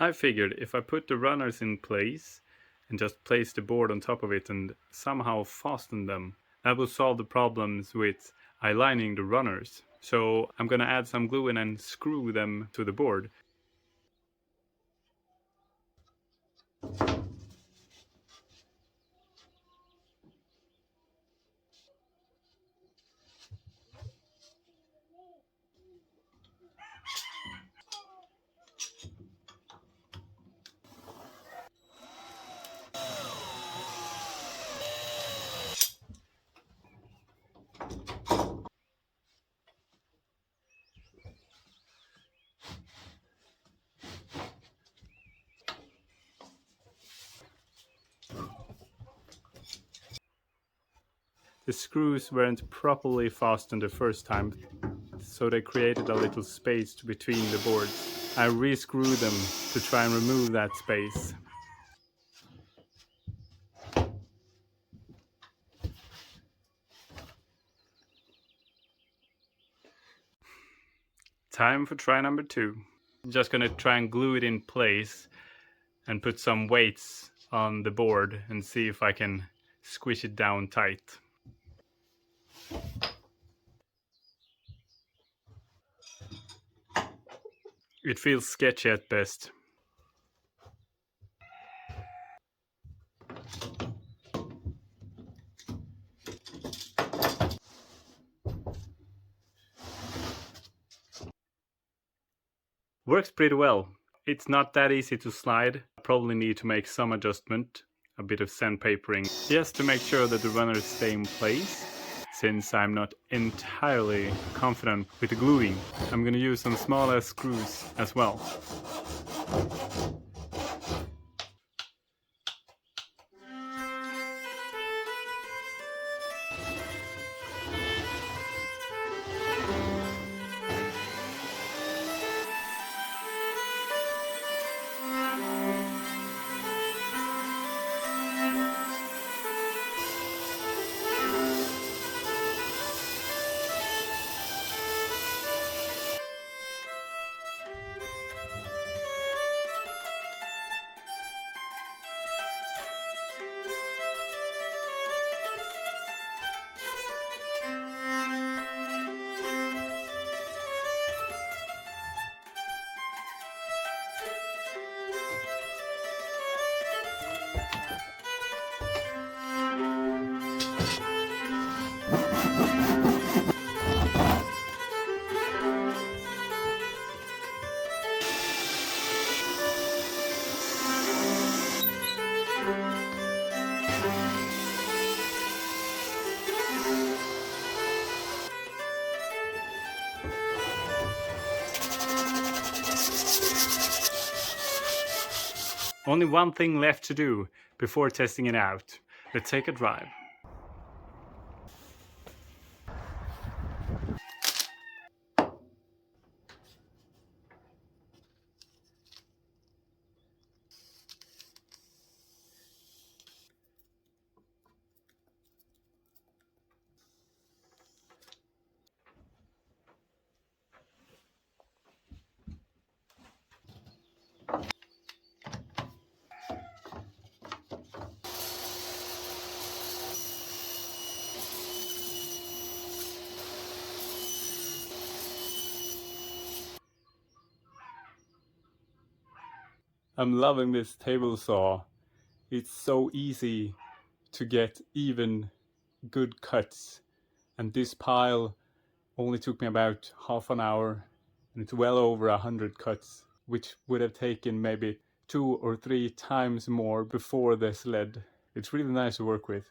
I figured if I put the runners in place and just place the board on top of it and somehow fasten them, that will solve the problems with aligning the runners. So I'm gonna add some glue and then screw them to the board. The screws weren't properly fastened the first time, so they created a little space between the boards. I re-screwed them to try and remove that space. Time for try number 2. I'm just gonna try and glue it in place and put some weights on the board and see if I can squish it down tight. It feels sketchy at best. Works pretty well. It's not that easy to slide. I probably need to make some adjustment, a bit of sandpapering, just to make sure that the runners stay in place. Since I'm not entirely confident with the gluing, I'm gonna use some smaller screws as well. Only one thing left to do before testing it out. Let's take a drive. I'm loving this table saw. It's so easy to get even good cuts, and this pile only took me about half an hour, and it's well over 100 cuts, which would have taken maybe 2 or 3 times more before the sled. It's really nice to work with.